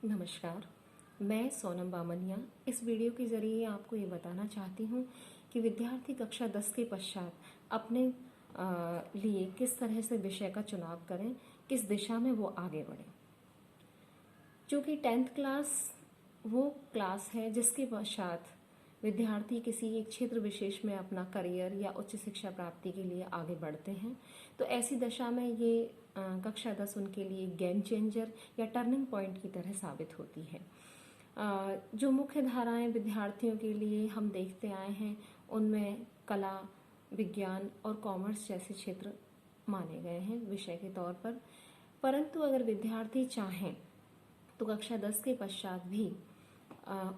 नमस्कार, मैं सोनम बामनिया इस वीडियो के ज़रिए आपको ये बताना चाहती हूँ कि विद्यार्थी कक्षा 10 के पश्चात अपने लिए किस तरह से विषय का चुनाव करें, किस दिशा में वो आगे बढ़ें। चूँकि 10th क्लास वो क्लास है जिसके पश्चात विद्यार्थी किसी एक क्षेत्र विशेष में अपना करियर या उच्च शिक्षा प्राप्ति के लिए आगे बढ़ते हैं, तो ऐसी दशा में ये कक्षा 10 उनके लिए गेम चेंजर या टर्निंग पॉइंट की तरह साबित होती है। जो मुख्य धाराएं विद्यार्थियों के लिए हम देखते आए हैं उनमें कला, विज्ञान और कॉमर्स जैसे क्षेत्र माने गए हैं विषय के तौर पर। परंतु अगर विद्यार्थी चाहें तो कक्षा 10 के पश्चात भी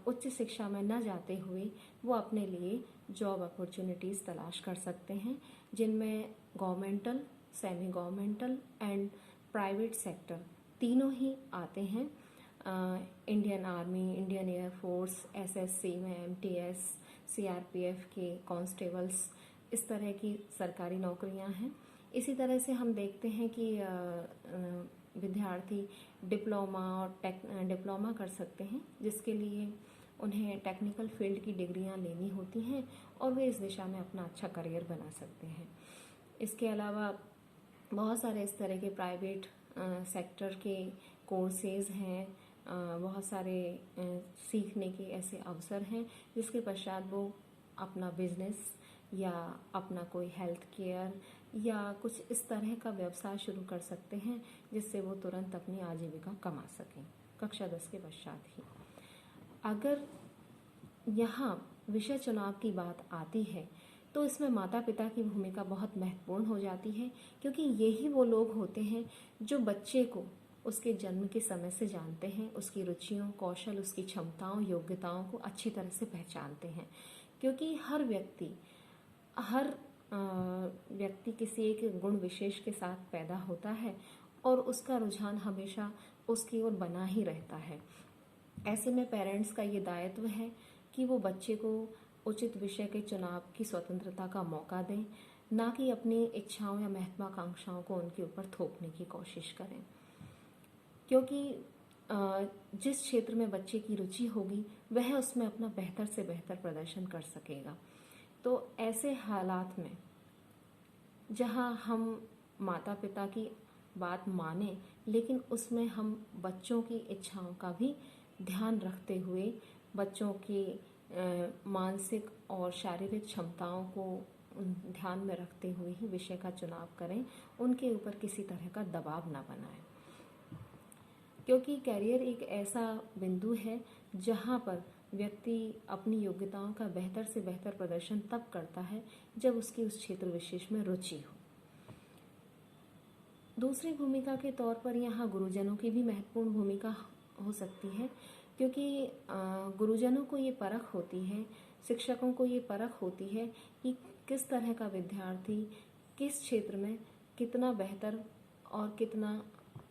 उच्च शिक्षा में न जाते हुए वो अपने लिए जॉब अपॉर्चुनिटीज़ तलाश कर सकते हैं, जिनमें governmental, semi governmental and private sector तीनों ही आते हैं। Indian army, Indian air force, SSC में एमटीएस, सीआरपीएफ के कांस्टेबल्स, इस तरह की सरकारी नौकरियां हैं। इसी तरह से हम देखते हैं कि विद्यार्थी डिप्लोमा और डिप्लोमा कर सकते हैं, जिसके लिए उन्हें टेक्निकल फील्ड की डिग्रियां लेनी होती हैं और वे इस दिशा में अपना अच्छा करियर बना सकते हैं। इसके अलावा बहुत सारे इस तरह के प्राइवेट सेक्टर के कोर्सेज हैं, बहुत सारे सीखने के ऐसे अवसर हैं जिसके पश्चात वो अपना बिजनेस या अपना कोई हेल्थ केयर या कुछ इस तरह का व्यवसाय शुरू कर सकते हैं जिससे वो तुरंत अपनी आजीविका कमा सकें कक्षा 10 के पश्चात ही। अगर यहाँ विषय चुनाव की बात आती है तो इसमें माता पिता की भूमिका बहुत महत्वपूर्ण हो जाती है, क्योंकि यही वो लोग होते हैं जो बच्चे को उसके जन्म के समय से जानते हैं, उसकी रुचियों, कौशल, उसकी क्षमताओं, योग्यताओं को अच्छी तरह से पहचानते हैं। क्योंकि हर व्यक्ति किसी एक गुण विशेष के साथ पैदा होता है और उसका रुझान हमेशा उसकी ओर बना ही रहता है। ऐसे में पेरेंट्स का ये दायित्व है कि वो बच्चे को उचित विषय के चुनाव की स्वतंत्रता का मौका दें, ना कि अपनी इच्छाओं या महत्वाकांक्षाओं को उनके ऊपर थोपने की कोशिश करें। क्योंकि जिस क्षेत्र में बच्चे की रुचि होगी वह उसमें अपना बेहतर से बेहतर प्रदर्शन कर सकेगा। तो ऐसे हालात में जहां हम माता पिता की बात माने, लेकिन उसमें हम बच्चों की इच्छाओं का भी ध्यान रखते हुए बच्चों की मानसिक और शारीरिक क्षमताओं को ध्यान में रखते हुए ही विषय का चुनाव करें, उनके ऊपर किसी तरह का दबाव ना बनाएं। क्योंकि कैरियर एक ऐसा बिंदु है जहां पर व्यक्ति अपनी योग्यताओं का बेहतर से बेहतर प्रदर्शन तब करता है जब उसकी उस क्षेत्र विशेष में रुचि हो। दूसरी भूमिका के तौर पर यहाँ गुरुजनों की भी महत्वपूर्ण भूमिका हो सकती है, क्योंकि गुरुजनों को ये परख होती है, शिक्षकों को ये परख होती है कि किस तरह का विद्यार्थी किस क्षेत्र में कितना बेहतर और कितना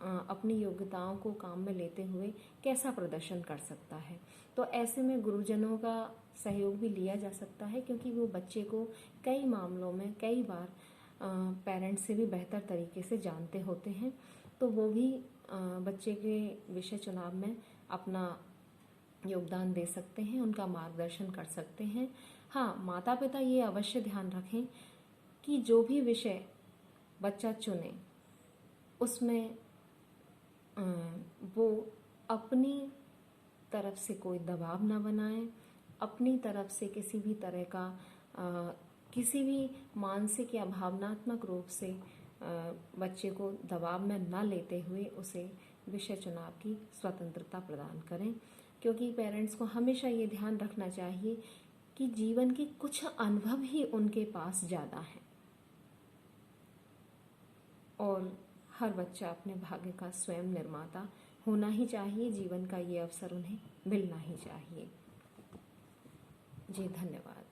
अपनी योग्यताओं को काम में लेते हुए कैसा प्रदर्शन कर सकता है। तो ऐसे में गुरुजनों का सहयोग भी लिया जा सकता है, क्योंकि वो बच्चे को कई मामलों में कई बार पेरेंट्स से भी बेहतर तरीके से जानते होते हैं, तो वो भी बच्चे के विषय चुनाव में अपना योगदान दे सकते हैं, उनका मार्गदर्शन कर सकते हैं। हाँ, माता पिता ये अवश्य ध्यान रखें कि जो भी विषय बच्चा चुने उसमें वो अपनी तरफ से कोई दबाव ना बनाए, अपनी तरफ से किसी भी तरह का किसी भी मानसिक या भावनात्मक रूप से बच्चे को दबाव में न लेते हुए उसे विषय चुनाव की स्वतंत्रता प्रदान करें। क्योंकि पेरेंट्स को हमेशा ये ध्यान रखना चाहिए कि जीवन के कुछ अनुभव ही उनके पास ज़्यादा हैं और हर बच्चा अपने भाग्य का स्वयं निर्माता होना ही चाहिए। जीवन का ये अवसर उन्हें मिलना ही चाहिए। जी, धन्यवाद।